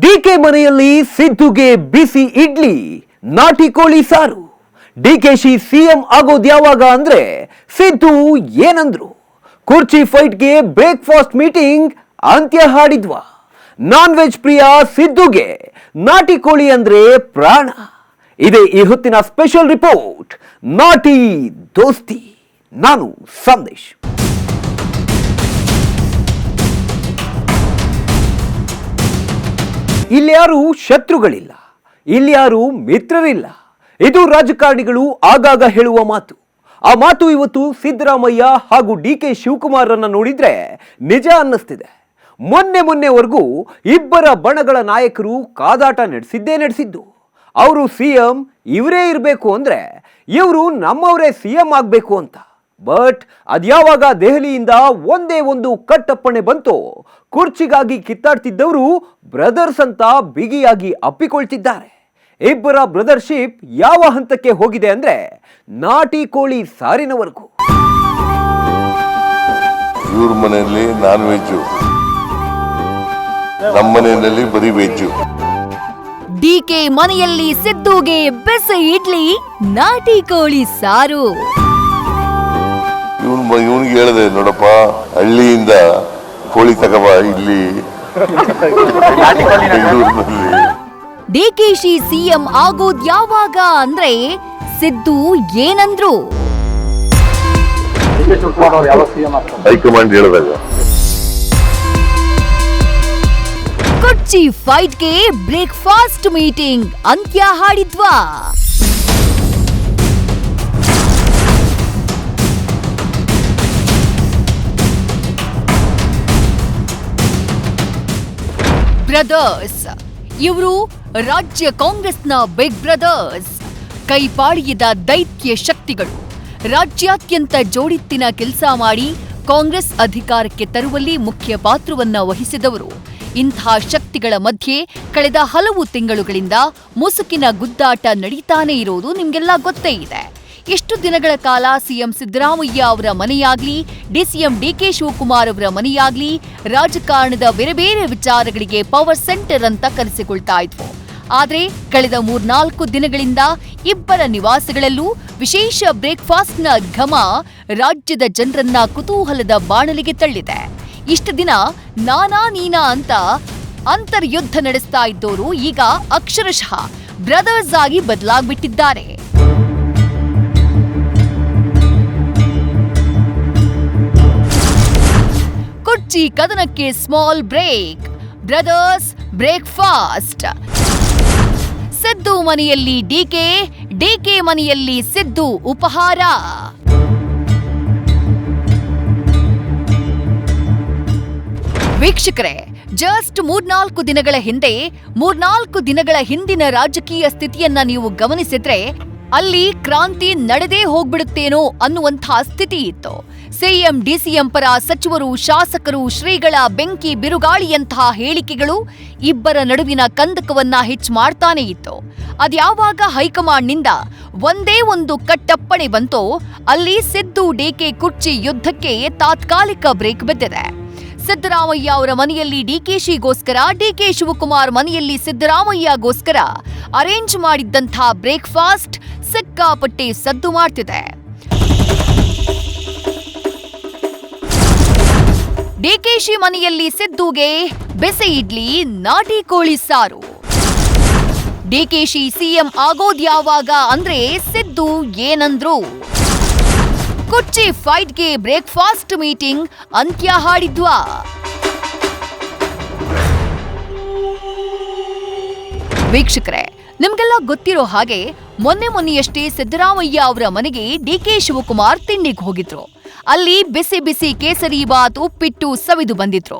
DK ಮನೆಯಲ್ಲಿ ಸಿದ್ದುಗೆ ಬಿಸಿ ಇಡ್ಲಿ, ನಾಟಿ ಕೋಳಿ ಸಾರು. ಡಿಕೆಶಿ ಸಿಎಂ ಆಗೋದ್ಯಾವಾಗ ಅಂದ್ರೆ ಸಿದ್ದು ಏನಂದ್ರು? ಕುರ್ಚಿ ಫೈಟ್ಗೆ ಬ್ರೇಕ್ಫಾಸ್ಟ್ ಮೀಟಿಂಗ್ ಅಂತ್ಯ ಹಾಡಿದ್ವಾ? ನಾನ್ ವೆಜ್ ಪ್ರಿಯ ಸಿದ್ದುಗೆ ನಾಟಿ ಕೋಳಿ ಅಂದ್ರೆ ಪ್ರಾಣ. ಇದೇ ಈ ಹೊತ್ತಿನ ಸ್ಪೆಷಲ್ ರಿಪೋರ್ಟ್ ನಾಟಿ ದೋಸ್ತಿ. ನಾನು ಸಂದೇಶ್. ಇಲ್ಲಿ ಯಾರು ಶತ್ರುಗಳಿಲ್ಲ, ಇಲ್ಲಿ ಯಾರು ಮಿತ್ರರಿಲ್ಲ. ಇದು ರಾಜಕಾರಣಿಗಳು ಆಗಾಗ ಹೇಳುವ ಮಾತು. ಆ ಮಾತು ಇವತ್ತು ಸಿದ್ದರಾಮಯ್ಯ ಹಾಗೂ ಡಿಕೆ ಶಿವಕುಮಾರನ್ನ ನೋಡಿದ್ರೆ ನಿಜ ಅನ್ನಿಸ್ತಿದೆ. ಮೊನ್ನೆವರೆಗೂ ಇಬ್ಬರ ಬಣಗಳ ನಾಯಕರು ಕಾದಾಟ ನಡೆಸಿದ್ದು. ಅವರು ಸಿಎಂ ಇವರೇ ಇರಬೇಕು ಅಂದ್ರೆ ಇವರು ನಮ್ಮವರೇ ಸಿಎಂ ಆಗಬೇಕು ಅಂತ. ಬಟ್ ಅದ್ಯಾವಾಗ ದೆಹಲಿಯಿಂದ ಒಂದೇ ಒಂದು ಕಟ್ಟಪ್ಪಣೆ ಬಂತು, ಕುರ್ಚಿಗಾಗಿ ಕಿತ್ತಾಡ್ತಿದ್ದವರು ಬ್ರದರ್ಸ್ ಅಂತ ಬಿಗಿಯಾಗಿ ಅಪ್ಪಿಕೊಳ್ತಿದ್ದಾರೆ. ಇಬ್ಬರ ಬ್ರದರ್ಶಿಪ್ ಯಾವ ಹಂತಕ್ಕೆ ಹೋಗಿದೆ ಅಂದ್ರೆ ನಾಟಿ ಕೋಳಿ ಸಾರಿನವರೆಗೂ. ಇವ್ರ ಮನೆಯಲ್ಲಿ ನಾನ್ ವೆಜ್, ನಮ್ಮ ಮನೆಯಲ್ಲಿ ಬರೀ ವೆಜ್. ಡಿಕೆ ಮನೆಯಲ್ಲಿ ಸಿದ್ದುಗೆ ಬಿಸಿ ಇಡ್ಲಿ, ನಾಟಿ ಕೋಳಿ ಸಾರು. ಇವನಿಗೆ ಹೇಳಿದೆ, ನೋಡಪ್ಪ ಹಳ್ಳಿಯಿಂದ ಕೋಳಿ ತಗಬ ಇಲ್ಲಿ ಬೆಂಗಳೂರಿನಲ್ಲಿ. ಡಿಕೆಶಿ ಸಿಎಂ ಆಗೋದ್ ಯಾವಾಗ ಅಂದ್ರೆ ಸಿದ್ದು ಏನಂದ್ರು? ಹೈಕಮಾಂಡ್ ಹೇಳಿದಾಗ ಕುರ್ಚಿ ಫೈಟ್ಗೆ ಬ್ರೇಕ್ಫಾಸ್ಟ್ ಮೀಟಿಂಗ್ ಅಂತ್ಯ ಹಾಡಿದ್ವಾ? ಬ್ರದರ್ಸ್ ಇವರು ರಾಜ್ಯ ಕಾಂಗ್ರೆಸ್ನ ಬಿಗ್ ಬ್ರದರ್ಸ್, ಕೈಪಾಡಿಯದ ದೈತ್ಯ ಶಕ್ತಿಗಳು. ರಾಜ್ಯಾದ್ಯಂತ ಜೋಡಿತ್ತಿನ ಕೆಲಸ ಮಾಡಿ ಕಾಂಗ್ರೆಸ್ ಅಧಿಕಾರಕ್ಕೆ ತರುವಲ್ಲಿ ಮುಖ್ಯ ಪಾತ್ರವನ್ನ ವಹಿಸಿದವರು. ಇಂಥ ಶಕ್ತಿಗಳ ಮಧ್ಯೆ ಕಳೆದ ಹಲವು ತಿಂಗಳುಗಳಿಂದ ಮುಸುಕಿನ ಗುದ್ದಾಟ ನಡೀತಾನೆ ಇರೋದು ನಿಮ್ಗೆಲ್ಲ ಗೊತ್ತೇ ಇದೆ. ಎಷ್ಟು ದಿನಗಳ ಕಾಲ ಸಿಎಂ ಸಿದ್ದರಾಮಯ್ಯ ಅವರ ಮನೆಯಾಗ್ಲಿ, ಡಿಸಿಎಂ ಡಿಕೆ ಶಿವಕುಮಾರ್ ಅವರ ಮನೆಯಾಗ್ಲಿ ರಾಜಕಾರಣದ ಬೇರೆ ಬೇರೆ ವಿಚಾರಗಳಿಗೆ ಪವರ್ ಸೆಂಟರ್ ಅಂತ ಕರೆಸಿಕೊಳ್ತಾ ಇದ್ವು. ಆದ್ರೆ ಕಳೆದ 3-4 ದಿನಗಳಿಂದ ಇಬ್ಬರ ನಿವಾಸಗಳಲ್ಲೂ ವಿಶೇಷ ಬ್ರೇಕ್ಫಾಸ್ಟ್ನ ಘಮ ರಾಜ್ಯದ ಜನರನ್ನ ಕುತೂಹಲದ ಬಾಣಲಿಗೆ ತಳ್ಳಿದೆ. ಇಷ್ಟು ದಿನ ನಾನಾ ನೀನಾ ಅಂತ ಅಂತರ್ಯುದ್ಧ ನಡೆಸ್ತಾ ಇದ್ದೋರು ಈಗ ಅಕ್ಷರಶಃ ಬ್ರದರ್ಸ್ ಆಗಿ ಬದಲಾಗ್ಬಿಟ್ಟಿದ್ದಾರೆ. ಕುರ್ಚಿ ಕದನಕ್ಕೆ small break, brothers breakfast. Siddu ಮನೆಯಲ್ಲಿ ಡಿಕೆ, ಡಿಕೆ ಮನೆಯಲ್ಲಿ ಸಿದ್ದು ಉಪಹಾರ. ವೀಕ್ಷಕರೇ, ಜಸ್ಟ್ 3-4 ದಿನಗಳ ಹಿಂದಿನ ರಾಜಕೀಯ ಸ್ಥಿತಿಯನ್ನ ನೀವು ಗಮನಿಸಿದ್ರೆ ಅಲ್ಲಿ ಕ್ರಾಂತಿ ನಡೆದೇ ಹೋಗ್ಬಿಡುತ್ತೇನೋ ಅನ್ನುವಂಥ ಸ್ಥಿತಿ ಇತ್ತು. ಸಿಎಂ ಡಿಸಿಎಂ ಪರ ಸಚಿವರು, ಶಾಸಕರು, ಶ್ರೀಗಳ ಬೆಂಕಿ ಬಿರುಗಾಳಿಯಂತಹ ಹೇಳಿಕೆಗಳು ಇಬ್ಬರ ನಡುವಿನ ಕಂದಕವನ್ನ ಹೆಚ್ಚು ಮಾಡ್ತಾನೆ ಇತ್ತು. ಅದ್ಯಾವಾಗ ಹೈಕಮಾಂಡ್ನಿಂದ ಒಂದೇ ಒಂದು ಕಟ್ಟಪ್ಪಣೆ ಬಂತೋ ಅಲ್ಲಿ ಸಿದ್ದು ಡಿಕೆ ಕುರ್ಚಿ ಯುದ್ಧಕ್ಕೆ ತಾತ್ಕಾಲಿಕ ಬ್ರೇಕ್ ಬಿದ್ದಿದೆ. ಸಿದ್ದರಾಮಯ್ಯ ಅವರ ಮನೆಯಲ್ಲಿ ಡಿಕೆಶಿಗೋಸ್ಕರ, ಡಿಕೆ ಶಿವಕುಮಾರ್ ಮನೆಯಲ್ಲಿ ಸಿದ್ದರಾಮಯ್ಯಗೋಸ್ಕರ ಅರೇಂಜ್ ಮಾಡಿದ್ದಂಥ ಬ್ರೇಕ್ಫಾಸ್ಟ್ ಸಿಕ್ಕಾಪಟ್ಟೆ ಸದ್ದು ಮಾಡ್ತಿದೆ. ಡಿಕೆಶಿ ಮನೆಯಲ್ಲಿ ಸಿದ್ದುಗೆ ಬಿಸಿ ಇಡ್ಲಿ, ನಾಟಿ ಕೋಳಿ ಸಾರು. ಡಿಕೆಶಿ ಸಿಎಂ ಆಗೋದ್ಯಾವಾಗ ಅಂದ್ರೆ ಸಿದ್ದು ಏನಂದ್ರು? ಕುರ್ಚಿ ಫೈಟ್ಗೆ ಬ್ರೇಕ್ಫಾಸ್ಟ್ ಮೀಟಿಂಗ್ ಅಂತ್ಯ ಹಾಡಿದ್ವಾ? ವೀಕ್ಷಕರೇ, ನಿಮ್ಗೆಲ್ಲ ಗೊತ್ತಿರೋ ಹಾಗೆ ಮೊನ್ನೆಯಷ್ಟೇ ಸಿದ್ದರಾಮಯ್ಯ ಅವರ ಮನೆಗೆ ಡಿಕೆ ಶಿವಕುಮಾರ್ ತಿಂಡಿಗೆ ಹೋಗಿದ್ರು. ಅಲ್ಲಿ ಬಿಸಿ ಬಿಸಿ ಕೇಸರಿ ಬಾತ್, ಉಪ್ಪಿಟ್ಟು ಸವಿದು ಬಂದಿದ್ರು.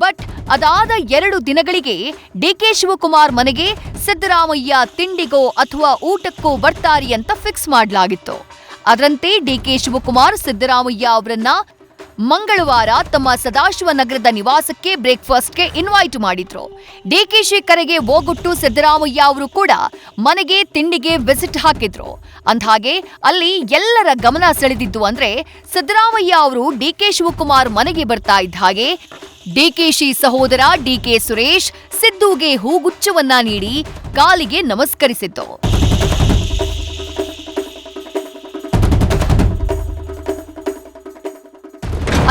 ಬಟ್ ಅದಾದ 2 ದಿನಗಳಿಗೆ ಡಿಕೆ ಶಿವಕುಮಾರ್ ಮನೆಗೆ ಸಿದ್ದರಾಮಯ್ಯ ತಿಂಡಿಗೋ ಅಥವಾ ಊಟಕ್ಕೋ ಬರ್ತಾರಿ ಅಂತ ಫಿಕ್ಸ್ ಮಾಡಲಾಗಿತ್ತು. ಅದರಂತೆ ಡಿಕೆ ಶಿವಕುಮಾರ್ ಸಿದ್ದರಾಮಯ್ಯ ಅವರನ್ನ ಮಂಗಳವಾರ ತಮ್ಮ ಸದಾಶಿವನಗರದ ನಿವಾಸಕ್ಕೆ ಬ್ರೇಕ್ಫಾಸ್ಟ್ಗೆ ಇನ್ವೈಟ್ ಮಾಡಿದ್ರು. ಡಿಕೆಶಿ ಕರೆಗೆ ಓಗೊಟ್ಟು ಸಿದ್ದರಾಮಯ್ಯ ಅವರು ಕೂಡ ಮನೆಗೆ ತಿಂಡಿಗೆ ವಿಸಿಟ್ ಹಾಕಿದ್ರು. ಅಂದ್ಹಾಗೆ ಅಲ್ಲಿ ಎಲ್ಲರ ಗಮನ ಸೆಳೆದಿದ್ದು ಅಂದ್ರೆ ಸಿದ್ದರಾಮಯ್ಯ ಅವರು ಡಿಕೆ ಶಿವಕುಮಾರ್ ಮನೆಗೆ ಬರ್ತಾ ಇದ್ದ ಹಾಗೆ ಡಿಕೆಶಿ ಸಹೋದರ ಡಿಕೆ ಸುರೇಶ್ ಸಿದ್ದುಗೆ ಹೂಗುಚ್ಛವನ್ನ ನೀಡಿ ಕಾಲಿಗೆ ನಮಸ್ಕರಿಸಿದ್ದು.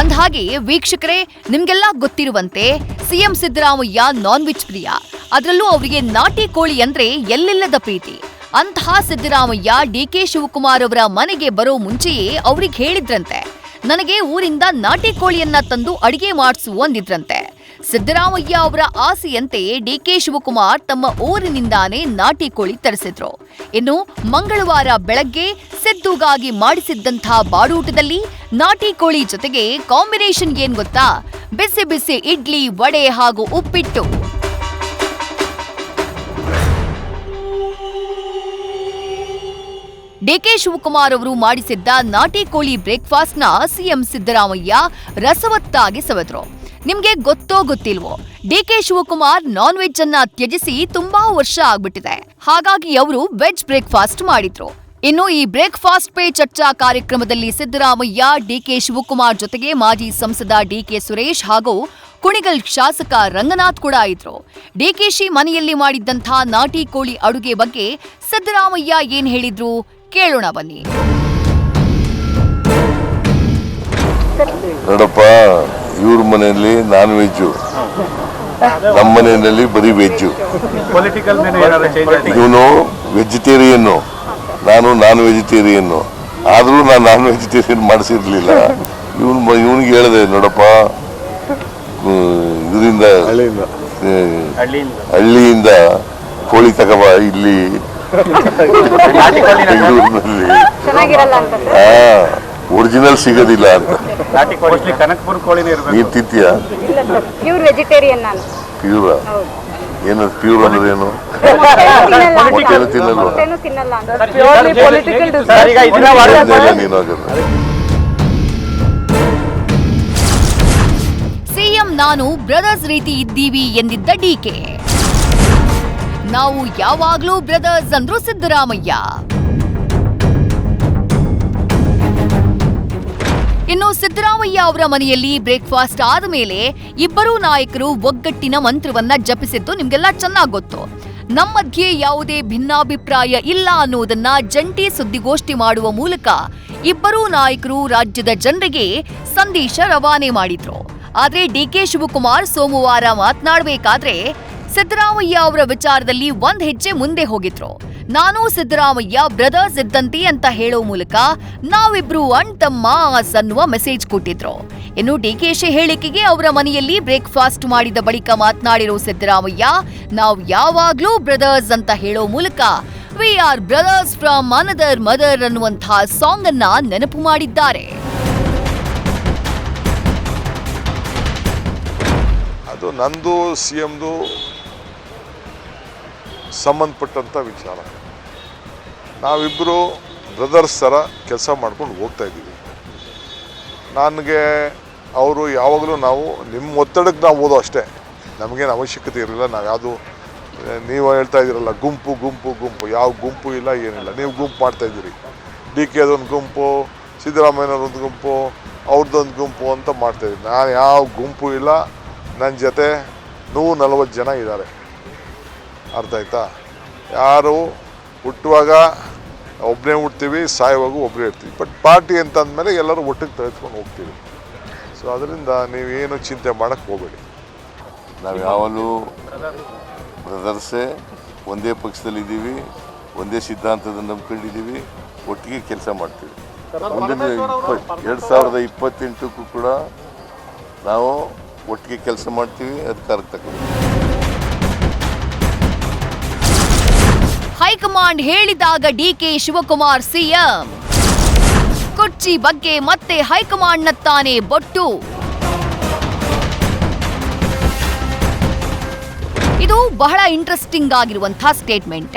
ಅಂದಹಾಗೆ ವೀಕ್ಷಕರೇ, ನಿಮ್ಗೆಲ್ಲ ಗೊತ್ತಿರುವಂತೆ ಸಿಎಂ ಸಿದ್ದರಾಮಯ್ಯ ನಾನ್ ವೆಜ್ ಪ್ರಿಯ. ಅದರಲ್ಲೂ ಅವರಿಗೆ ನಾಟಿ ಕೋಳಿ ಅಂದ್ರೆ ಎಲ್ಲಿಲ್ಲದ ಪ್ರೀತಿ. ಅಂತಹ ಸಿದ್ದರಾಮಯ್ಯ ಡಿಕೆ ಶಿವಕುಮಾರ್ ಅವರ ಮನೆಗೆ ಬರೋ ಮುಂಚೆಯೇ ಅವ್ರಿಗೆ ಹೇಳಿದ್ರಂತೆ, ನನಗೆ ಊರಿಂದ ನಾಟಿ ಕೋಳಿಯನ್ನ ತಂದು ಅಡಿಗೆ ಮಾಡಿಸು ಅಂದಿದ್ರಂತೆ. ಸಿದ್ದರಾಮಯ್ಯ ಅವರ ಆಸೆಯಂತೆ ಡಿಕೆ ಶಿವಕುಮಾರ್ ತಮ್ಮ ಊರಿನಿಂದಾನೇ ನಾಟಿ ಕೋಳಿ ತರಿಸಿದ್ರು. ಇನ್ನು ಮಂಗಳವಾರ ಬೆಳಗ್ಗೆ ಸಿದ್ದುಗಾಗಿ ಮಾಡಿಸಿದ್ದಂಥ ಬಾಡೂಟದಲ್ಲಿ ನಾಟಿ ಕೋಳಿ ಜೊತೆಗೆ ಕಾಂಬಿನೇಷನ್ ಏನ್ ಗೊತ್ತಾ? ಬಿಸಿ ಬಿಸಿ ಇಡ್ಲಿ, ವಡೆ ಹಾಗೂ ಉಪ್ಪಿಟ್ಟು. ಡಿಕೆ ಶಿವಕುಮಾರ್ ಅವರು ಮಾಡಿಸಿದ್ದ ನಾಟಿ ಕೋಳಿ ಬ್ರೇಕ್ಫಾಸ್ಟ್ ನ ಸಿಎಂ ಸಿದ್ದರಾಮಯ್ಯ ರಸವತ್ತಾಗಿ ಸವೆದ್ರು. ನಿಮ್ಗೆ ಗೊತ್ತೋ ಗೊತ್ತಿಲ್ವೋ, ಡಿಕೆ ಶಿವಕುಮಾರ್ ನಾನ್ ವೆಜ್ ಅನ್ನ ತ್ಯಜಿಸಿ ತುಂಬಾ ವರ್ಷ ಆಗ್ಬಿಟ್ಟಿದೆ. ಹಾಗಾಗಿ ಅವರು ವೆಜ್ ಬ್ರೇಕ್ಫಾಸ್ಟ್ ಮಾಡಿದ್ರು. ಇನ್ನು ಈ ಬ್ರೇಕ್ಫಾಸ್ಟ್ ಪೇ ಚರ್ಚಾ ಕಾರ್ಯಕ್ರಮದಲ್ಲಿ ಸಿದ್ದರಾಮಯ್ಯ, ಡಿಕೆ ಶಿವಕುಮಾರ್ ಜೊತೆಗೆ ಮಾಜಿ ಸಂಸದ ಡಿಕೆ ಸುರೇಶ್ ಹಾಗೂ ಕುಣಿಗಲ್ ಶಾಸಕ ರಂಗನಾಥ್ ಕೂಡ ಇದ್ರು. ಡಿಕೆಶಿ ಮನೆಯಲ್ಲಿ ಮಾಡಿದ್ದಂಥ ನಾಟಿ ಕೋಳಿ ಅಡುಗೆ ಬಗ್ಗೆ ಸಿದ್ದರಾಮಯ್ಯ ಏನ್ ಹೇಳಿದ್ರು ಕೇಳೋಣ ಬನ್ನಿ. ನೋಡಪ್ಪ, ಇವ್ರ ಮನೆಯಲ್ಲಿ ನಾನ್ ವೆಜ್ಜು, ನಮ್ಮ ಮನೆಯಲ್ಲಿ ಬರೀ ವೆಜ್ಜು. ಇವನು ವೆಜಿಟೇರಿಯನ್ನು, ನಾನು ನಾನ್ ವೆಜಿಟೇರಿಯನ್ನು. ಆದರೂ ನಾನು ನಾನ್ ವೆಜಿಟೇರಿಯನ್ ಮಾಡಿಸಿರ್ಲಿಲ್ಲ. ಇವನಿಗೆ ಹೇಳಿದೆ, ನೋಡಪ್ಪ, ಇದರಿಂದ ಹಳ್ಳಿಯಿಂದ ಕೋಳಿ ತಗೋಬ, ಇಲ್ಲಿ ಬೆಂಗಳೂರಿನಲ್ಲಿ ಒರಿಜಿನಲ್ ಸಿಗೋದಿಲ್ಲ ಅಂತ. ನೀನ್ ತಿಂತೀಯಾ? ಪ್ಯೂರ್ ವೆಜಿಟೇರಿಯನ್ ನಾನು. ಪ್ಯೂರ? ಏನು ಪ್ಯೂರ್ ಅಂದ್ರೆ ಏನು? ಮೊಟ್ಟೆನೂ ತಿನ್ನಲ್ವಾ? ಸಿಎಂ ನಾನು ಬ್ರದರ್ಸ್ ರೀತಿ ಇದ್ದೀವಿ ಎಂದಿದ್ದ ಡಿಕೆ, ನಾವು ಯಾವಾಗ್ಲೂ ಬ್ರದರ್ಸ್ ಅಂದ್ರು ಸಿದ್ದರಾಮಯ್ಯ. ಇನ್ನು ಸಿದ್ದರಾಮಯ್ಯ ಅವರ ಮನೆಯಲ್ಲಿ ಬ್ರೇಕ್ಫಾಸ್ಟ್ ಆದ ಮೇಲೆ ಇಬ್ಬರೂ ನಾಯಕರು ಒಗ್ಗಟ್ಟಿನ ಮಂತ್ರವನ್ನ ಜಪಿಸಿದ್ದು ನಿಮ್ಗೆಲ್ಲ ಚೆನ್ನಾಗಿ ಗೊತ್ತು. ನಮ್ಮ ಮಧ್ಯೆ ಯಾವುದೇ ಭಿನ್ನಾಭಿಪ್ರಾಯ ಇಲ್ಲ ಅನ್ನುವುದನ್ನ ಜಂಟಿ ಸುದ್ದಿಗೋಷ್ಠಿ ಮಾಡುವ ಮೂಲಕ ಇಬ್ಬರೂ ನಾಯಕರು ರಾಜ್ಯದ ಜನರಿಗೆ ಸಂದೇಶ ರವಾನೆ ಮಾಡಿದ್ರು. ಆದ್ರೆ ಡಿಕೆ ಶಿವಕುಮಾರ್ ಸೋಮವಾರ ಮಾತನಾಡಬೇಕಾದ್ರೆ ಸಿದ್ದರಾಮಯ್ಯ ಅವರ ವಿಚಾರದಲ್ಲಿ ಒಂದ್ ಹೆಜ್ಜೆ ಮುಂದೆ ಹೋಗಿದ್ರು. ನಾನು ಸಿದ್ದರಾಮಯ್ಯ ಬ್ರದರ್ಸ್ ಇದ್ದಂತೆ ಅಂತ ಹೇಳೋ ಮೂಲಕ ನಾವಿಬ್ರು ಅಣ್ತಮ್ಮ ಅನ್ನುವ ಮೆಸೇಜ್ ಕೊಟ್ಟಿದ್ರು. ಇನ್ನು ಡಿಕೆಶಿ ಹೇಳಿಕೆಗೆ ಅವರ ಮನೆಯಲ್ಲಿ ಬ್ರೇಕ್ಫಾಸ್ಟ್ ಮಾಡಿದ ಬಳಿಕ ಮಾತನಾಡಿರೋ ಸಿದ್ದರಾಮಯ್ಯ, ನಾವು ಯಾವಾಗ್ಲೂ ಬ್ರದರ್ಸ್ ಅಂತ ಹೇಳೋ ಮೂಲಕ we are brothers from another mother ಅನ್ನುವಂತಹ ಸಾಂಗ್ ಅನ್ನ ನೆನಪು ಮಾಡಿದ್ದಾರೆ. ಅದು ನಂದು ಸಿಎಂದು ಸಂಬಂಧಪಟ್ಟಂಥ ವಿಚಾರ. ನಾವಿಬ್ಬರು ಬ್ರದರ್ಸ್ ಥರ ಕೆಲಸ ಮಾಡ್ಕೊಂಡು ಹೋಗ್ತಾ ಇದ್ದೀವಿ. ನನಗೆ ಅವರು ಯಾವಾಗಲೂ ನಾವು ನಿಮ್ಮ ಒತ್ತಡಕ್ಕೆ ನಾವು ಓದೋ ಅಷ್ಟೇ, ನಮಗೇನು ಅವಶ್ಯಕತೆ ಇರಲಿಲ್ಲ. ನಾವು ಯಾವುದು ನೀವು ಹೇಳ್ತಾ ಇದ್ದೀರಲ್ಲ ಗುಂಪು ಗುಂಪು ಗುಂಪು, ಯಾವ ಗುಂಪು ಇಲ್ಲ ಏನಿಲ್ಲ. ನೀವು ಗುಂಪು ಮಾಡ್ತಾಯಿದ್ದೀರಿ. ಡಿ ಕೆ ಅದೊಂದು ಗುಂಪು, ಸಿದ್ದರಾಮಯ್ಯನವ್ರೊಂದು ಗುಂಪು, ಅವ್ರದ್ದೊಂದು ಗುಂಪು ಅಂತ ಮಾಡ್ತಾಯಿದ್ದೀನಿ. ನಾನು ಯಾವ ಗುಂಪು ಇಲ್ಲ. ನನ್ನ ಜೊತೆ 140 ಜನ ಇದ್ದಾರೆ. ಅರ್ಥ ಆಯ್ತಾ? ಯಾರು ಹುಟ್ಟುವಾಗ ಒಬ್ಬನೇ ಹುಡ್ತೀವಿ, ಸಾಯುವಾಗೂ ಒಬ್ಬರೇ ಇರ್ತೀವಿ. ಬಟ್ ಪಾರ್ಟಿ ಅಂತ ಅಂದಮೇಲೆ ಎಲ್ಲರೂ ಒಟ್ಟಿಗೆ ತೆಗೆದುಕೊಂಡು ಹೋಗ್ತೀವಿ. ಸೊ ಅದರಿಂದ ನೀವೇನು ಚಿಂತೆ ಮಾಡೋಕ್ಕೆ ಹೋಗಬೇಡಿ. ನಾವು ಯಾವಾಗಲೂ ಬ್ರದರ್ಸೇ, ಒಂದೇ ಪಕ್ಷದಲ್ಲಿದ್ದೀವಿ, ಒಂದೇ ಸಿದ್ಧಾಂತದ ನಂಬ್ಕೊಂಡಿದ್ದೀವಿ, ಒಟ್ಟಿಗೆ ಕೆಲಸ ಮಾಡ್ತೀವಿ. ಮುಂದಿನ 2028ಕ್ಕೂ ಕೂಡ ನಾವು ಒಟ್ಟಿಗೆ ಕೆಲಸ ಮಾಡ್ತೀವಿ, ಅಧಿಕಾರಕ್ಕೆ ತಗೊಂಡು. ಹೈಕಮಾಂಡ್ ಹೇಳಿದಾಗ ಡಿಕೆ ಶಿವಕುಮಾರ್ ಸಿಎಂ, ಕುರ್ಚಿ ಬಗ್ಗೆ ಮತ್ತೆ ಹೈಕಮಾಂಡ್ನತ್ತಾನೆ ಬೊಟ್ಟು. ಇದು ಬಹಳ ಇಂಟ್ರೆಸ್ಟಿಂಗ್ ಆಗಿರುವಂತಹ ಸ್ಟೇಟ್ಮೆಂಟ್.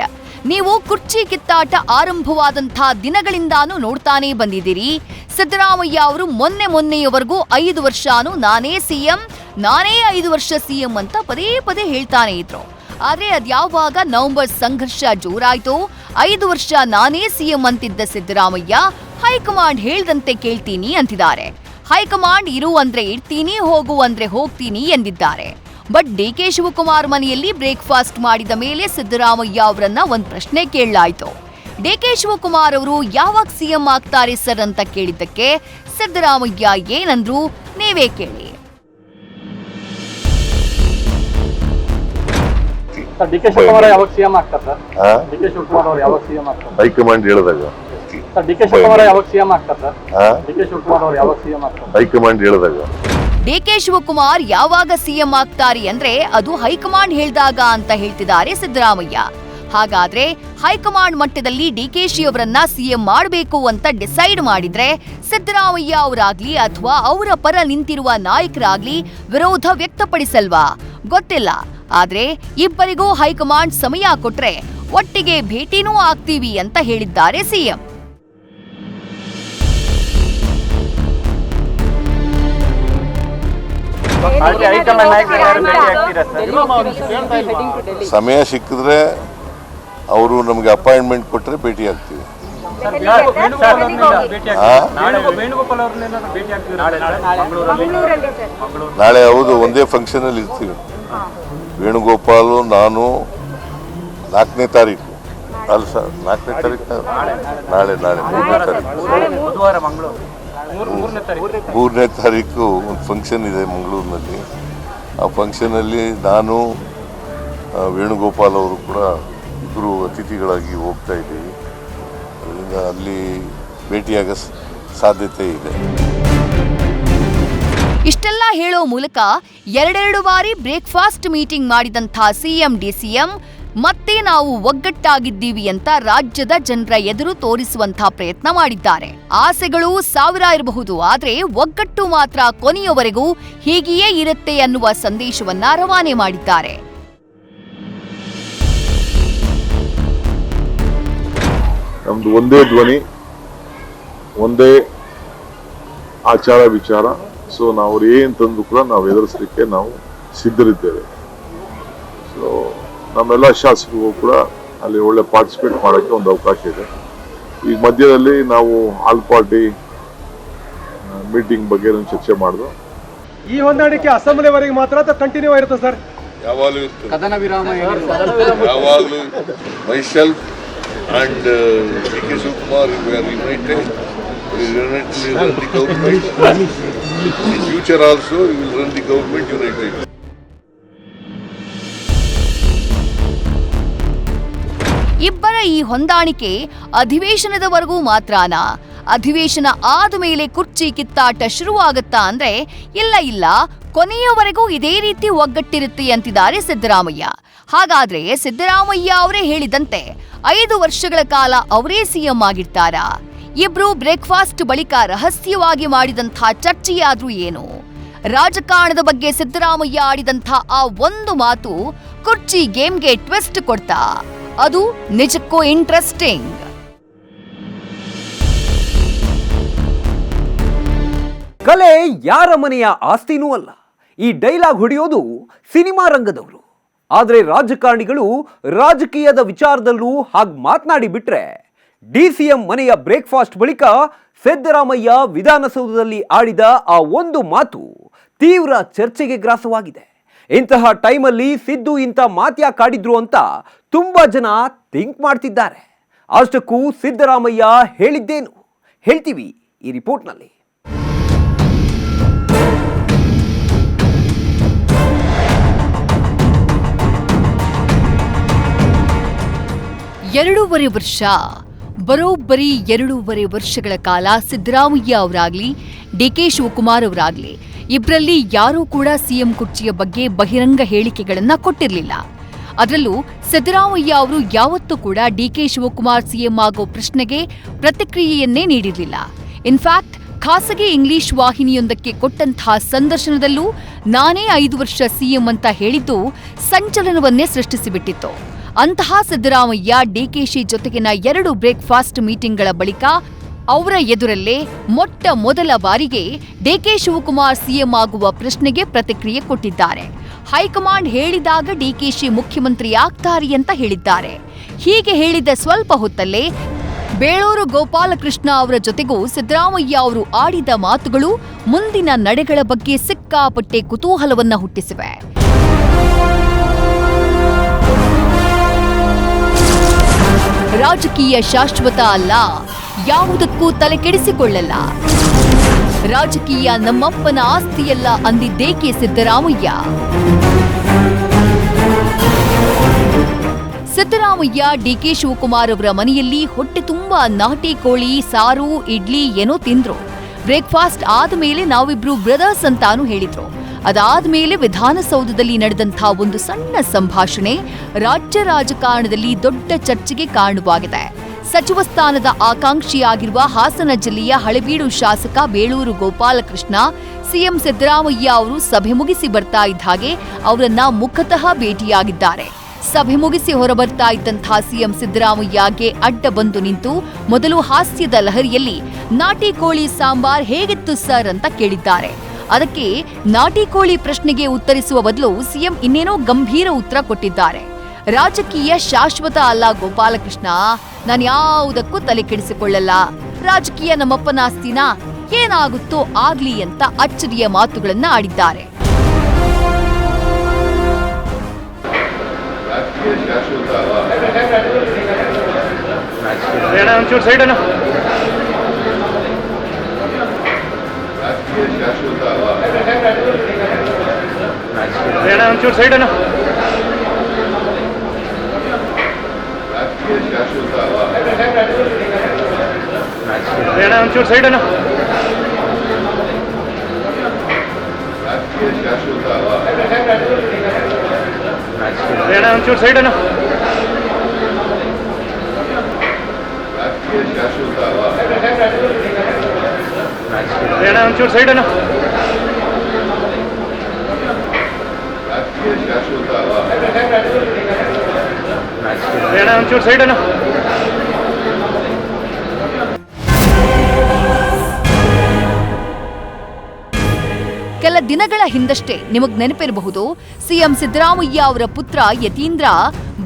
ನೀವು ಕುರ್ಚಿ ಕಿತ್ತಾಟ ಆರಂಭವಾದಂಥ ದಿನಗಳಿಂದಾನು ನೋಡ್ತಾನೆ ಬಂದಿದ್ದೀರಿ. ಸಿದ್ದರಾಮಯ್ಯ ಅವರು ಮೊನ್ನೆಯವರೆಗೂ 5 ವರ್ಷನೂ ನಾನೇ ಸಿಎಂ, ನಾನೇ 5 ವರ್ಷ ಸಿಎಂ ಅಂತ ಪದೇ ಪದೇ ಹೇಳ್ತಾನೆ ಇದ್ರು. ಆದ್ರೆ ಅದ್ಯಾವಾಗ ನವೆಂಬರ್ ಸಂಘರ್ಷ ಜೋರಾಯ್ತು, 5 ವರ್ಷ ನಾನೇ ಸಿಎಂ ಅಂತಿದ್ದ ಸಿದ್ದರಾಮಯ್ಯ ಹೈಕಮಾಂಡ್ ಹೇಳ್ದಂತೆ ಕೇಳ್ತೀನಿ ಅಂತಿದ್ದಾರೆ. ಹೈಕಮಾಂಡ್ ಇರು ಅಂದ್ರೆ ಇರ್ತೀನಿ, ಹೋಗು ಅಂದ್ರೆ ಹೋಗ್ತೀನಿ ಎಂದಿದ್ದಾರೆ. ಬಟ್ ಡಿಕೆ ಶಿವಕುಮಾರ್ ಮನೆಯಲ್ಲಿ ಬ್ರೇಕ್ಫಾಸ್ಟ್ ಮಾಡಿದ ಮೇಲೆ ಸಿದ್ದರಾಮಯ್ಯ ಅವರನ್ನ ಒಂದ್ ಪ್ರಶ್ನೆ ಕೇಳಲಾಯಿತು. ಡಿಕೆ ಶಿವಕುಮಾರ್ ಅವರು ಯಾವಾಗ ಸಿಎಂ ಆಗ್ತಾರೆ ಸರ್ ಅಂತ ಕೇಳಿದ್ದಕ್ಕೆ ಸಿದ್ದರಾಮಯ್ಯ ಏನಂದ್ರು ನೀವೇ ಕೇಳಿ. ಡಿಕೆ ಶಿವಕುಮಾರ್ ಯಾವಾಗ ಸಿಎಂ ಆಗ್ತಾರೆ ಸರ್? ಆ? ಡಿಕೆ ಶಿವಕುಮಾರ್ ಅವರು ಯಾವಾಗ ಸಿಎಂ ಆಗ್ತಾರೆ? ಹೈಕಮಾಂಡ್ ಹೇಳಿದಾಗ ಸರ್ ಡಿಕೆ ಶಿವಕುಮಾರ್ ಯಾವಾಗ ಸಿಎಂ ಆಗ್ತಾರೆ ಸರ್? ಆ? ಡಿಕೆ ಶಿವಕುಮಾರ್ ಅವರು ಯಾವಾಗ ಸಿಎಂ ಆಗ್ತಾರೆ? ಹೈಕಮಾಂಡ್ ಹೇಳಿದಾಗ ಡಿಕೆ ಶಿವಕುಮಾರ್ ಯಾವಾಗ ಸಿಎಂ ಆಗ್ತಾರೆ ಅಂದ್ರೆ ಅದು ಹೈಕಮಾಂಡ್ ಹೇಳ್ದಾಗ ಅಂತ ಹೇಳ್ತಿದ್ದಾರೆ ಸಿದ್ದರಾಮಯ್ಯ. ಹಾಗಾದ್ರೆ ಹೈಕಮಾಂಡ್ ಮಟ್ಟದಲ್ಲಿ ಡಿಕೆಶಿ ಅವರನ್ನ ಸಿಎಂ ಮಾಡಬೇಕು ಅಂತ ಡಿಸೈಡ್ ಮಾಡಿದ್ರೆ ಸಿದ್ದರಾಮಯ್ಯ ಅವರಾಗ್ಲಿ ಅಥವಾ ಅವರ ಪರ ನಿಂತಿರುವ ನಾಯಕರಾಗ್ಲಿ ವಿರೋಧ ವ್ಯಕ್ತಪಡಿಸಲ್ವಾ? ಗೊತ್ತಿಲ್ಲ. ಆದ್ರೆ ಇಬ್ಬರಿಗೂ ಹೈಕಮಾಂಡ್ ಸಮಯ ಕೊಟ್ರೆ ಒಟ್ಟಿಗೆ ಭೇಟಿನೂ ಆಗ್ತೀವಿ ಅಂತ ಹೇಳಿದ್ದಾರೆ ಸಿಎಂ. ಸಮಯ ಸಿಕ್ಕಿದ್ರೆ ಅವರು ನಮಗೆ ಅಪಾಯಿಂಟ್ಮೆಂಟ್ ಕೊಟ್ಟರೆ ಭೇಟಿ ಆಗ್ತೀವಿ. ನಾಳೆ ಹೌದು, ಒಂದೇ ಫಂಕ್ಷನ್ ಅಲ್ಲಿ ಇರ್ತೀವಿ. ವೇಣುಗೋಪಾಲ್, ನಾನು 4ನೇ ತಾರೀಕು ಅಲ್ಲ ಸರ್, 4ನೇ ತಾರೀಕು ನಾಳೆ 3ನೇ ತಾರೀಕು 3ನೇ ತಾರೀಕು ಒಂದು ಫಂಕ್ಷನ್ ಇದೆ ಮಂಗಳೂರಿನಲ್ಲಿ. ಆ ಫಂಕ್ಷನಲ್ಲಿ ನಾನು ವೇಣುಗೋಪಾಲ್ ಅವರು ಕೂಡ ಇಬ್ಬರು ಅತಿಥಿಗಳಾಗಿ ಹೋಗ್ತಾ ಇದ್ದೀವಿ. ಅದರಿಂದ ಅಲ್ಲಿ ಭೇಟಿಯಾಗ ಸಾಧ್ಯತೆ ಇದೆ. ಇಷ್ಟೆಲ್ಲ ಹೇಳೋ ಮೂಲಕ ಎರಡೆರಡು ಬಾರಿ ಬ್ರೇಕ್ಫಾಸ್ಟ್ ಮೀಟಿಂಗ್ ಮಾಡಿದಂಥ ಸಿಎಂ ಡಿಸಿಎಂ ಮತ್ತೆ ನಾವು ಒಗ್ಗಟ್ಟಾಗಿದ್ದೀವಿ ಅಂತ ರಾಜ್ಯದ ಜನರ ಎದುರು ತೋರಿಸುವಂತ ಪ್ರಯತ್ನ ಮಾಡಿದ್ದಾರೆ. ಆಸೆಗಳು 1000 ಇರಬಹುದು, ಆದ್ರೆ ಒಗ್ಗಟ್ಟು ಮಾತ್ರ ಕೊನೆಯವರೆಗೂ ಹೀಗೆಯೇ ಇರುತ್ತೆ ಅನ್ನುವ ಸಂದೇಶವನ್ನ ರವಾನೆ ಮಾಡಿದ್ದಾರೆ. ನಮ್ದು ಒಂದೇ ಧ್ವನಿ, ಒಂದೇ ಆಚಾರ ವಿಚಾರ. ಸೊ ನಾವು ಏನ್ ತಂದು ಕೂಡ ನಾವು ಎದುರಿಸಲಿಕ್ಕೆ ನಾವು ಸಿದ್ಧರಿದ್ದೇವೆ. ಸೊ ನಮ್ಮೆಲ್ಲ ಶಾಸಕರಿಗೂ ಕೂಡ ಅಲ್ಲಿ ಒಳ್ಳೆ ಪಾರ್ಟಿಸಿಪೇಟ್ ಮಾಡೋಕ್ಕೆ ಒಂದು ಅವಕಾಶ ಇದೆ. ಈಗ ಮಧ್ಯದಲ್ಲಿ ನಾವು ಆಲ್ ಪಾರ್ಟಿ ಮೀಟಿಂಗ್ ಬಗ್ಗೆ ಚರ್ಚೆ ಮಾಡಿದ್ವು. ಈ ಹೊಂದಾಣಿಕೆ ಅಸೆಂಬ್ಲಿವರೆಗೆ ಮಾತ್ರ ಅಥವಾ ಕಂಟಿನ್ಯೂ ಆಗಿರುತ್ತೆ ಸರ್? ಯಾವಾಗಲೂ ಇರ್ತದೆ. ಕದನ ವಿರಾಮ ಯಾವಾಗಲೂ myself and DK Shivakumar, we are united. We will run the government. In future also, we will run the government united. ಇಬ್ಬರ ಈ ಹೊಂದಾಣಿಕೆ ಅಧಿವೇಶನದವರೆಗೂ ಮಾತ್ರನಾ? ಅಧಿವೇಶನ ಆದ ಮೇಲೆ ಕುರ್ಚಿ ಕಿತ್ತಾಟ ಶುರುವಾಗುತ್ತಾ ಅಂದ್ರೆ ಇಲ್ಲ, ಕೊನೆಯವರೆಗೂ ಇದೇ ರೀತಿ ಒಗ್ಗಟ್ಟಿರುತ್ತೆ ಅಂತಿದ್ದಾರೆ ಸಿದ್ದರಾಮಯ್ಯ. ಹಾಗಾದ್ರೆ ಸಿದ್ದರಾಮಯ್ಯ ಅವರೇ ಹೇಳಿದಂತೆ 5 ವರ್ಷಗಳ ಕಾಲ ಅವರೇ ಸಿಎಂ ಆಗಿರ್ತಾರಾ? ಇಬ್ರು ಬ್ರೇಕ್ಫಾಸ್ಟ್ ಬಳಿಕ ರಹಸ್ಯವಾಗಿ ಮಾಡಿದಂಥ ಚರ್ಚೆಯಾದ್ರೂ ಏನು? ರಾಜಕಾರಣದ ಬಗ್ಗೆ ಸಿದ್ದರಾಮಯ್ಯ ಆಡಿದಂಥ ಆ ಒಂದು ಮಾತು ಕುರ್ಚಿ ಗೇಮ್ಗೆ ಟ್ವಿಸ್ಟ್ ಕೊಡ್ತಾ? ಅದು ನಿಜಕ್ಕೂ ಇಂಟ್ರೆಸ್ಟಿಂಗ್. ಕಲೆ ಯಾರ ಮನೆಯ ಆಸ್ತಿನೂ ಅಲ್ಲ. ಈ ಡೈಲಾಗ್ ಹೊಡೆಯೋದು ಸಿನಿಮಾ ರಂಗದವರು. ಆದರೆ ರಾಜಕಾರಣಿಗಳು ರಾಜಕೀಯದ ವಿಚಾರದಲ್ಲೂ ಹಾಗೆ ಮಾತನಾಡಿ ಬಿಟ್ರೆ, ಡಿಸಿಎಂ ಮನೆಯ ಬ್ರೇಕ್ಫಾಸ್ಟ್ ಬಳಿಕ ಸಿದ್ದರಾಮಯ್ಯ ವಿಧಾನಸೌಧದಲ್ಲಿ ಆಡಿದ ಆ ಒಂದು ಮಾತು ತೀವ್ರ ಚರ್ಚೆಗೆ ಗ್ರಾಸವಾಗಿದೆ. ಇಂತಹ ಟೈಮಲ್ಲಿ ಸಿದ್ದು ಇಂಥ ಮಾತ್ಯಾಕೆ ಆಡಿದ್ರು ಅಂತ ತುಂಬಾ ಜನ ಥಿಂಕ್ ಮಾಡ್ತಿದ್ದಾರೆ. ಅಷ್ಟಕ್ಕೂ ಸಿದ್ದರಾಮಯ್ಯ ಹೇಳಿದ್ದೇನು ಹೇಳ್ತೀವಿ ಈ ರಿಪೋರ್ಟ್ನಲ್ಲಿ. 2.5 ವರ್ಷ, ಬರೋಬ್ಬರಿ 2.5 ವರ್ಷಗಳ ಕಾಲ ಸಿದ್ದರಾಮಯ್ಯ ಅವರಾಗ್ಲಿ ಡಿಕೆ ಶಿವಕುಮಾರ್ ಅವರಾಗ್ಲಿ ಇಬ್ಬರಲ್ಲಿ ಯಾರೂ ಕೂಡ ಸಿಎಂ ಕುರ್ಚಿಯ ಬಗ್ಗೆ ಬಹಿರಂಗ ಹೇಳಿಕೆಗಳನ್ನ ಕೊಟ್ಟಿರಲಿಲ್ಲ. ಅದರಲ್ಲೂ ಸಿದ್ದರಾಮಯ್ಯ ಅವರು ಯಾವತ್ತೂ ಕೂಡ ಡಿಕೆ ಶಿವಕುಮಾರ್ ಸಿಎಂ ಆಗೋ ಪ್ರಶ್ನೆಗೆ ಪ್ರತಿಕ್ರಿಯೆಯನ್ನೇ ನೀಡಿರಲಿಲ್ಲ. ಇನ್ಫ್ಯಾಕ್ಟ್ ಖಾಸಗಿ ಇಂಗ್ಲಿಷ್ ವಾಹಿನಿಯೊಂದಕ್ಕೆ ಕೊಟ್ಟಂತಹ ಸಂದರ್ಶನದಲ್ಲೂ ನಾನೇ 5 ವರ್ಷ ಸಿಎಂ ಅಂತ ಹೇಳಿದ್ದು ಸಂಚಲನವನ್ನೇ ಸೃಷ್ಟಿಸಿಬಿಟ್ಟಿತ್ತು. ಅಂತಹ ಸಿದ್ದರಾಮಯ್ಯ ಡಿಕೆಶಿ ಜೊತೆಗಿನ 2 ಬ್ರೇಕ್ಫಾಸ್ಟ್ ಮೀಟಿಂಗ್ಗಳ ಬಳಿಕ ಅವರ ಎದುರಲ್ಲೇ ಮೊಟ್ಟ ಮೊದಲ ಬಾರಿಗೆ ಡಿಕೆ ಶಿವಕುಮಾರ್ ಸಿಎಂ ಆಗುವ ಪ್ರಶ್ನೆಗೆ ಪ್ರತಿಕ್ರಿಯೆ ಕೊಟ್ಟಿದ್ದಾರೆ. ಹೈಕಮಾಂಡ್ ಹೇಳಿದಾಗ ಡಿಕೆಶಿ ಮುಖ್ಯಮಂತ್ರಿ ಆಗ್ತಾರೆ ಅಂತ ಹೇಳಿದ್ದಾರೆ. ಹೀಗೆ ಹೇಳಿದ ಸ್ವಲ್ಪ ಹೊತ್ತಲ್ಲೇ ಬೇಳೂರು ಗೋಪಾಲಕೃಷ್ಣ ಅವರ ಜೊತೆಗೂ ಸಿದ್ದರಾಮಯ್ಯ ಅವರು ಆಡಿದ ಮಾತುಗಳು ಮುಂದಿನ ನಡೆಗಳ ಬಗ್ಗೆ ಸಿಕ್ಕಾಪಟ್ಟೆ ಕುತೂಹಲವನ್ನ ಹುಟ್ಟಿಸಿವೆ. ರಾಜಕೀಯ ಶಾಶ್ವತ ಅಲ್ಲ, ಯಾವುದಕ್ಕೂ ತಲೆ ಕೆಡಿಸಿಕೊಳ್ಳಲ್ಲ. ರಾಜಕೀಯ ನಮ್ಮಪ್ಪನ ಆಸ್ತಿಯಲ್ಲ ಅಂದಿದ್ದೇಕೆ ಸಿದ್ದರಾಮಯ್ಯ? ಸಿದ್ದರಾಮಯ್ಯ ಡಿಕೆ ಶಿವಕುಮಾರ್ ಅವರ ಮನೆಯಲ್ಲಿ ಹೊಟ್ಟೆ ತುಂಬಾ ನಾಟಿ ಕೋಳಿ, ಸಾರು, ಇಡ್ಲಿ ಏನೋ ತಿಂದ್ರು. ಬ್ರೇಕ್ಫಾಸ್ಟ್ ಆದ್ಮೇಲೆ ನಾವಿಬ್ರು ಬ್ರದರ್ಸ್ ಅಂತಾನು ಹೇಳಿದ್ರು. ಅದಾದ್ಮೇಲೆ ವಿಧಾನಸೌಧದಲ್ಲಿ ನಡೆದಂತಹ ಒಂದು ಸಣ್ಣ ಸಂಭಾಷಣೆ ರಾಜ್ಯ ರಾಜಕಾರಣದಲ್ಲಿ ದೊಡ್ಡ ಚರ್ಚೆಗೆ ಕಾರಣವಾಗಿದೆ. ಸಚಿವ ಸ್ಥಾನದ ಆಕಾಂಕ್ಷಿಯಾಗಿರುವ ಹಾಸನ ಜಿಲ್ಲೆಯ ಹಳೆಬೀಡು ಶಾಸಕ ಬೇಳೂರು ಗೋಪಾಲಕೃಷ್ಣ ಸಿಎಂ ಸಿದ್ದರಾಮಯ್ಯ ಅವರು ಸಭೆ ಮುಗಿಸಿ ಬರ್ತಾ ಇದ್ದ ಹಾಗೆ ಅವರನ್ನ ಮುಖತಃ ಭೇಟಿಯಾಗಿದ್ದಾರೆ. ಸಭೆ ಮುಗಿಸಿ ಹೊರಬರ್ತಾ ಇದ್ದಂತಹ ಸಿಎಂ ಸಿದ್ದರಾಮಯ್ಯಗೆ ಅಡ್ಡ ಬಂದು ನಿಂತು ಮೊದಲು ಹಾಸ್ಯದ ಲಹರಿಯಲ್ಲಿ ನಾಟಿ ಕೋಳಿ ಸಾಂಬಾರ್ ಹೇಗಿತ್ತು ಸರ್ ಅಂತ ಕೇಳಿದ್ದಾರೆ. ಅದಕ್ಕೆ ನಾಟಿ ಕೋಳಿ ಪ್ರಶ್ನೆಗೆ ಉತ್ತರಿಸುವ ಬದಲು ಸಿಎಂ ಇನ್ನೇನೋ ಗಂಭೀರ ಉತ್ತರ ಕೊಟ್ಟಿದ್ದಾರೆ. ರಾಜಕೀಯ ಶಾಶ್ವತ ಅಲ್ಲ ಗೋಪಾಲಕೃಷ್ಣ, ನಾನು ಯಾವುದಕ್ಕೂ ತಲೆ ಕೆಡಿಸಿಕೊಳ್ಳಲ್ಲ. ರಾಜಕೀಯ ನಮ್ಮಪ್ಪನ ಆಸ್ತಿನ, ಏನಾಗುತ್ತೋ ಆಗ್ಲಿ ಅಂತ ಅಚ್ಚರಿಯ ಮಾತುಗಳನ್ನ ಆಡಿದ್ದಾರೆ. ಕೆಲ ದಿನಗಳ ಹಿಂದಷ್ಟೇ ನಿಮಗ್ ನೆನಪಿರಬಹುದು, ಸಿಎಂ ಸಿದ್ದರಾಮಯ್ಯ ಅವರ ಪುತ್ರ ಯತೀಂದ್ರ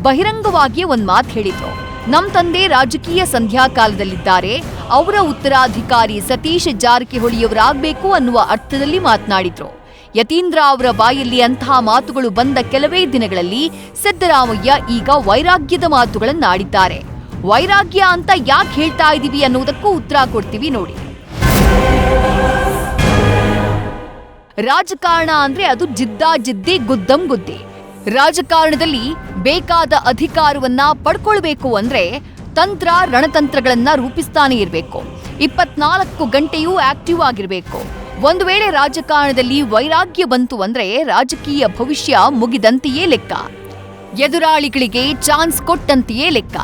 ಬಹಿರಂಗವಾಗಿ ಒಂದ್ ಮಾತು ಹೇಳಿದ್ರು. ನಮ್ ತಂದೆ ರಾಜಕೀಯ ಸಂಧ್ಯಾಕಾಲದಲ್ಲಿದ್ದಾರೆ, ಅವರ ಉತ್ತರಾಧಿಕಾರಿ ಸತೀಶ್ ಜಾರಕಿಹೊಳಿಯವರಾಗಬೇಕು ಅನ್ನುವ ಅರ್ಥದಲ್ಲಿ ಮಾತನಾಡಿದ್ರು. ಯತೀಂದ್ರ ಅವರ ಬಾಯಲ್ಲಿ ಅಂತಹ ಮಾತುಗಳು ಬಂದ ಕೆಲವೇ ದಿನಗಳಲ್ಲಿ ಸಿದ್ದರಾಮಯ್ಯ ಈಗ ವೈರಾಗ್ಯದ ಮಾತುಗಳನ್ನಾಡಿದ್ದಾರೆ. ವೈರಾಗ್ಯ ಅಂತ ಯಾಕೆ ಹೇಳ್ತಾ ಇದೀವಿ ಅನ್ನೋದಕ್ಕೂ ಉತ್ತರ ಕೊಡ್ತೀವಿ ನೋಡಿ. ರಾಜಕಾರಣ ಅಂದ್ರೆ ಅದು ಜಿದ್ದಿ ಗುದ್ದಂ ಗುದ್ದಿ. ರಾಜಕಾರಣದಲ್ಲಿ ಬೇಕಾದ ಅಧಿಕಾರವನ್ನ ಪಡ್ಕೊಳ್ಬೇಕು ಅಂದ್ರೆ ತಂತ್ರ ರಣತಂತ್ರಗಳನ್ನ ರೂಪಿಸ್ತಾನೆ ಇರಬೇಕು. 24 ಗಂಟೆಯೂ ಆಕ್ಟಿವ್ ಆಗಿರ್ಬೇಕು. ಒಂದು ವೇಳೆ ರಾಜಕಾರಣದಲ್ಲಿ ವೈರಾಗ್ಯ ಬಂತು ಅಂದ್ರೆ ರಾಜಕೀಯ ಭವಿಷ್ಯ ಮುಗಿದಂತೆಯೇ ಲೆಕ್ಕ, ಎದುರಾಳಿಗಳಿಗೆ ಚಾನ್ಸ್ ಕೊಟ್ಟಂತೆಯೇ ಲೆಕ್ಕ.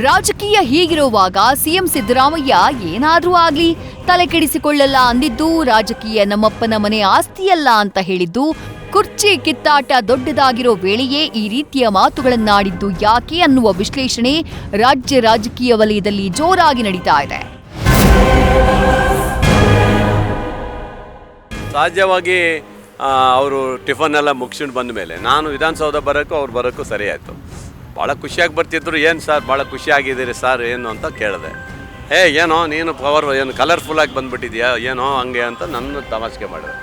ರಾಜಕೀಯ ಹೀಗಿರುವಾಗ ಸಿಎಂ ಸಿದ್ದರಾಮಯ್ಯ ಏನಾದ್ರೂ ಆಗ್ಲಿ ತಲೆ ಕೆಡಿಸಿಕೊಳ್ಳಲ್ಲ ಅಂದಿದ್ದು, ರಾಜಕೀಯ ನಮ್ಮಪ್ಪನ ಮನೆ ಆಸ್ತಿಯಲ್ಲ ಅಂತ ಹೇಳಿದ್ದು, ಕುರ್ಚಿ ಕಿತ್ತಾಟ ದೊಡ್ಡದಾಗಿರೋ ವೇಳೆಯೇ ಈ ರೀತಿಯ ಮಾತುಗಳನ್ನಾಡಿದ್ದು ಯಾಕೆ ಅನ್ನುವ ವಿಶ್ಲೇಷಣೆ ರಾಜ್ಯ ರಾಜಕೀಯ ವಲಯದಲ್ಲಿ ಜೋರಾಗಿ ನಡೀತಾ ಇದೆ. ಸಹಜವಾಗಿ ಅವರು ಟಿಫನ್ ಎಲ್ಲ ಮುಗಿಸ್ಕೊಂಡು ಬಂದ ಮೇಲೆ ನಾನು ವಿಧಾನಸೌಧ ಬರೋಕ್ಕೂ ಅವ್ರು ಬರೋಕ್ಕೂ ಸರಿ ಆಯಿತು. ಭಾಳ ಖುಷಿಯಾಗಿ ಬರ್ತಿದ್ರು. ಏನು ಸರ್ ಭಾಳ ಖುಷಿಯಾಗಿದ್ದೀರಿ ಸರ್ ಏನು ಅಂತ ಕೇಳಿದೆ. ಏನೋ ನೀನು ಪವರ್ ಏನು ಕಲರ್ಫುಲ್ಲಾಗಿ ಬಂದುಬಿಟ್ಟಿದ್ಯಾ ಏನೋ ಹಂಗೆ ಅಂತ ನನ್ನ ತಮಾಷೆ ಮಾಡಿದ್ರು.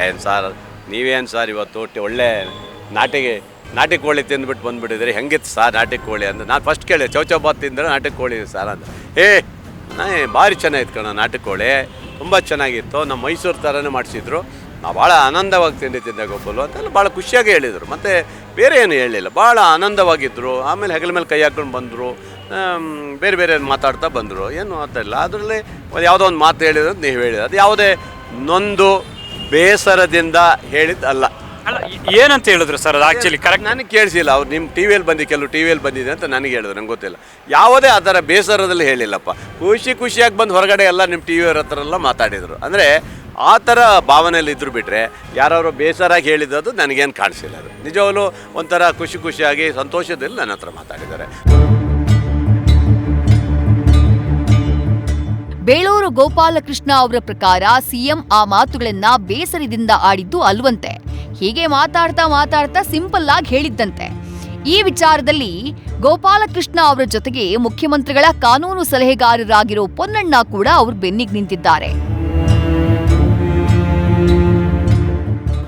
ಏನು ಸರ್ ನೀವೇನು ಸರ್ ಇವತ್ತು ಒಳ್ಳೆ ನಾಟಿ ಕೋಳಿ ತಿಂದುಬಿಟ್ಟು ಬಂದುಬಿಟ್ಟಿದ್ದೀರಿ, ಹೆಂಗಿತ್ತು ಸರ್ ನಾಟಿ ಕೋಳಿ ಅಂತ ನಾನು ಫಸ್ಟ್ ಕೇಳಿದೆ. ಚೌಚೌಬಾತ್ ತಿಂದರೆ ನಾಟಿ ಕೋಳಿ ಸರ್ ಅಂತ. ಭಾರಿ ಚೆನ್ನಾಗಿತ್ತು ಕಣ ನಾಟಿ ಕೋಳಿ, ತುಂಬ ಚೆನ್ನಾಗಿತ್ತು, ನಮ್ಮ ಮೈಸೂರು ಥರನೇ ಮಾಡಿಸಿದ್ರು, ನಾವು ಭಾಳ ಆನಂದವಾಗಿ ತಿಂದೆ ಗೊಬ್ಬಲು ಅಂತೆಲ್ಲ ಭಾಳ ಖುಷಿಯಾಗಿ ಹೇಳಿದರು. ಮತ್ತು ಬೇರೆ ಏನು ಹೇಳಲಿಲ್ಲ, ಭಾಳ ಆನಂದವಾಗಿದ್ದರು. ಆಮೇಲೆ ಹೆಗಲ ಮೇಲೆ ಕೈ ಹಾಕ್ಕೊಂಡು ಬಂದರು, ಬೇರೆ ಬೇರೆ ಮಾತಾಡ್ತಾ ಬಂದರು. ಏನು ಅಂತಿಲ್ಲ, ಅದರಲ್ಲಿ ಯಾವುದೋ ಒಂದು ಮಾತು ಹೇಳಿದ್ರು ಅಂತ ನೀವು ಹೇಳಿದ್ರು, ಅದು ಯಾವುದೇ ನೊಂದು ಬೇಸರದಿಂದ ಹೇಳಿದ್ದಲ್ಲ. ಅಲ್ಲ ಏನಂತ ಹೇಳಿದ್ರು ಸರ್ ಅದು ಆ್ಯಕ್ಚುಲಿ ಕರೆಕ್ಟ್ ನನಗೆ ಕೇಳಿಸಿಲ್ಲ. ಅವ್ರು ನಿಮ್ಮ ಟಿ ವಿಯಲ್ಲಿ ಕೆಲವು ಟಿ ವಿಯಲ್ಲಿ ಬಂದಿದೆ ಅಂತ ನನಗೆ ಹೇಳಿದ್ರು, ನಂಗೆ ಗೊತ್ತಿಲ್ಲ. ಯಾವುದೇ ಆ ಥರ ಬೇಸರದಲ್ಲಿ ಹೇಳಿಲ್ಲಪ್ಪ, ಖುಷಿಯಾಗಿ ಬಂದು ಹೊರಗಡೆ ಎಲ್ಲ ನಿಮ್ಮ ಟಿ ವಿಯವ್ರ ಹತ್ರ ಎಲ್ಲ ಮಾತಾಡಿದರು. ಅಂದರೆ ಆ ಥರ ಭಾವನೆಯಲ್ಲಿ ಇದ್ರು ಬಿಟ್ಟರೆ ಯಾರು ಬೇಸರಾಗಿ ಹೇಳಿದ್ದು ನನಗೇನು ಕಾಣಿಸಿಲ್ಲ. ಅದು ನಿಜವಾಗ್ಲೂ ಒಂಥರ ಖುಷಿಯಾಗಿ ಸಂತೋಷದಲ್ಲಿ ನನ್ನ ಹತ್ರ ಮಾತಾಡಿದ್ದಾರೆ. ಬೇಳೂರು ಗೋಪಾಲಕೃಷ್ಣ ಅವರ ಪ್ರಕಾರ ಸಿಎಂ ಆ ಮಾತುಗಳನ್ನ ಬೇಸರದಿಂದ ಆಡಿದ್ದು ಅಲ್ವಂತೆ. ಹೀಗೆ ಮಾತಾಡ್ತಾ ಸಿಂಪಲ್ ಆಗಿ ಹೇಳಿದ್ದಂತೆ. ಈ ವಿಚಾರದಲ್ಲಿ ಗೋಪಾಲಕೃಷ್ಣ ಅವರ ಜೊತೆಗೆ ಮುಖ್ಯಮಂತ್ರಿಗಳ ಕಾನೂನು ಸಲಹೆಗಾರರಾಗಿರೋ ಪೊನ್ನಣ್ಣ ಕೂಡ ಅವ್ರ ಬೆನ್ನಿಗೆ ನಿಂತಿದ್ದಾರೆ.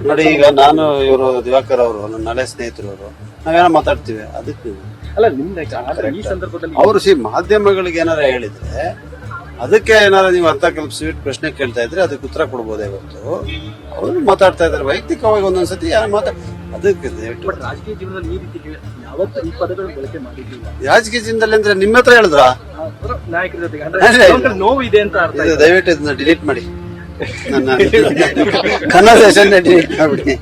ನೋಡಿ, ಈಗ ನಾನು ಇವರು ದಿವಾಕರ್ ಅವರು ನನ್ನ ಹಳೆ ಸ್ನೇಹಿತರು, ಅವರು ನಾವೇನೋ ಮಾತಾಡ್ತೀವಿ, ಅದಕ್ಕೆ ಅಲ್ಲ ನಿಮ್ದು ಈ ಸಂದರ್ಭದಲ್ಲಿ ಅವರು ಮಾಧ್ಯಮಗಳಿಗೆ ಏನಾರ ಹೇಳಿದ್ರೆ ಅದಕ್ಕೆ ಏನಾರ ನೀವು ಅರ್ಥ ಕಲ್ಪಿಸ್ಬಿಟ್ಟು ಪ್ರಶ್ನೆ ಕೇಳ್ತಾ ಇದ್ರೆ ಅದಕ್ಕೆ ಉತ್ತರ ಕೊಡ್ಬೋದೇ ಹೊರತು ಅವರು ಮಾತಾಡ್ತಾ ಇದ್ದಾರೆ ವೈಯಕ್ತಿಕವಾಗಿ ಒಂದೊಂದ್ಸತಿ ಅದಕ್ಕೆ ರಾಜಕೀಯ ಜೀವನದಲ್ಲಿ ಈ ರೀತಿ ಯಾವತ್ತೂ ಈ ಪದಗಳು ಬಳಕೆ ಮಾಡಿದ್ದಿಲ್ಲ. ರಾಜಕೀಯ ಜೀವನದಲ್ಲಿ ಅಂದ್ರೆ ನಿಮ್ಮ ಹತ್ರ ಹೇಳಿದ್ರ ನಾಯಕರ ಜೊತೆಗೆ ನೋವು ಇದೆ ಅಂತ ಅರ್ಥ. ದಯವಿಟ್ಟು ಇದನ್ನ ಡಿಲೀಟ್ ಮಾಡಿ, ನನ್ನ ಕನ್ವರ್ಸೇಷನ್ ಡಿಲೀಟ್ ಮಾಡ್ಬಿಡಿ.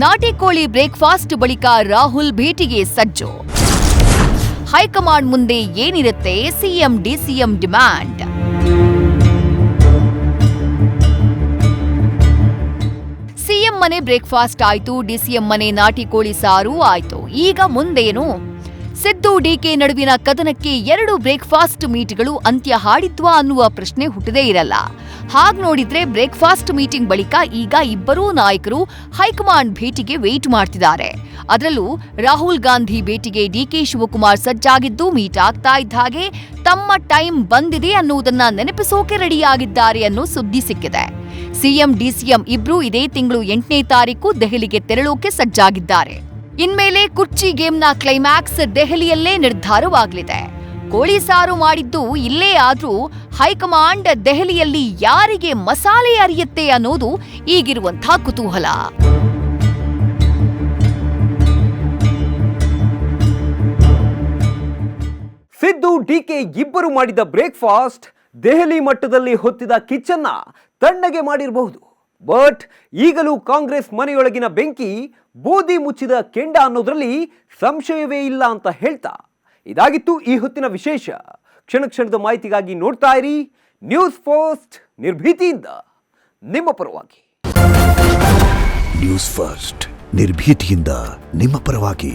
ನಾಟಿ ಕೋಳಿ ಬ್ರೇಕ್ಫಾಸ್ಟ್ ಬಳಿಕ ರಾಹುಲ್ ಭೇಟಿಗೆ ಸಜ್ಜು. ಹೈಕಮಾಂಡ್ ಮುಂದೆ ಏನಿರುತ್ತೆ ಸಿಎಂ ಡಿಸಿಎಂ ಡಿಮ್ಯಾಂಡ್. ಸಿಎಂ ಮನೆ ಬ್ರೇಕ್ಫಾಸ್ಟ್ ಆಯ್ತು, ಡಿಸಿಎಂ ಮನೆ ನಾಟಿ ಕೋಳಿ ಸಾರು ಆಯ್ತು. ಈಗ ಮುಂದೇನು? ಸಿದ್ದು ಡಿಕೆ ನಡುವಿನ ಕದನಕ್ಕೆ 2 ಬ್ರೇಕ್ಫಾಸ್ಟ್ ಮೀಟ್ಗಳು ಅಂತ್ಯ ಹಾಡಿದ್ವಾ ಅನ್ನುವ ಪ್ರಶ್ನೆ ಹುಟ್ಟದೇ ಇರಲ್ಲ. ಹಾಗ್ ನೋಡಿದ್ರೆ ಬ್ರೇಕ್ಫಾಸ್ಟ್ ಮೀಟಿಂಗ್ ಬಳಿಕ ಈಗ ಇಬ್ಬರೂ ನಾಯಕರು ಹೈಕಮಾಂಡ್ ಭೇಟಿಗೆ ವೇಟ್ ಮಾಡ್ತಿದ್ದಾರೆ. ಅದರಲ್ಲೂ ರಾಹುಲ್ ಗಾಂಧಿ ಭೇಟಿಗೆ ಡಿಕೆ ಶಿವಕುಮಾರ್ ಸಜ್ಜಾಗಿದ್ದು, ಮೀಟ್ ಆಗ್ತಾ ಇದ್ದ ಹಾಗೆ ತಮ್ಮ ಟೈಮ್ ಬಂದಿದೆ ಅನ್ನುವುದನ್ನ ನೆನಪಿಸೋಕೆ ರೆಡಿಯಾಗಿದ್ದಾರೆ ಅನ್ನೋ ಸುದ್ದಿ ಸಿಕ್ಕಿದೆ. ಸಿಎಂ ಡಿಸಿಎಂ ಇಬ್ರು ಇದೇ ತಿಂಗಳು 8ನೇ ತಾರೀಕು ದೆಹಲಿಗೆ ತೆರಳೋಕೆ ಸಜ್ಜಾಗಿದ್ದಾರೆ. ಇನ್ಮೇಲೆ ಕುರ್ಚಿ ಗೇಮ್ನ ಕ್ಲೈಮ್ಯಾಕ್ಸ್ ದೆಹಲಿಯಲ್ಲೇ ನಿರ್ಧಾರವಾಗಲಿದೆ. ಕೋಳಿ ಸಾರು ಮಾಡಿದ್ದು ಇಲ್ಲೇ ಆದ್ರೂ ಹೈಕಮಾಂಡ್ ದೆಹಲಿಯಲ್ಲಿ ಯಾರಿಗೆ ಮಸಾಲೆ ಅರಿಯುತ್ತೆ ಅನ್ನೋದು ಈಗಿರುವಂಥ ಕುತೂಹಲ. ಸಿದ್ದು ಡಿಕೆ ಇಬ್ಬರು ಮಾಡಿದ ಬ್ರೇಕ್ಫಾಸ್ಟ್ ದೆಹಲಿ ಮಟ್ಟದಲ್ಲಿ ಹೊತ್ತಿದ ಕಿಚ್ಚನ್ನ ತಣ್ಣಗೆ ಮಾಡಿರಬಹುದು. ಬಟ್ ಈಗಲೂ ಕಾಂಗ್ರೆಸ್ ಮನೆಯೊಳಗಿನ ಬೆಂಕಿ ಬೂದಿ ಮುಚ್ಚಿದ ಕೆಂಡ ಅನ್ನೋದ್ರಲ್ಲಿ ಸಂಶಯವೇ ಇಲ್ಲ ಅಂತ ಹೇಳ್ತಾ ಇದಾಗಿತ್ತು ಈ ಹೊತ್ತಿನ ವಿಶೇಷ. ಕ್ಷಣ ಕ್ಷಣದ ಮಾಹಿತಿಗಾಗಿ ನೋಡ್ತಾ ಇರಿ ನ್ಯೂಸ್ ಫಸ್ಟ್, ನಿರ್ಭೀತಿಯಿಂದ ನಿಮ್ಮ ಪರವಾಗಿ. ನ್ಯೂಸ್ ಫಸ್ಟ್, ನಿರ್ಭೀತಿಯಿಂದ ನಿಮ್ಮ ಪರವಾಗಿ.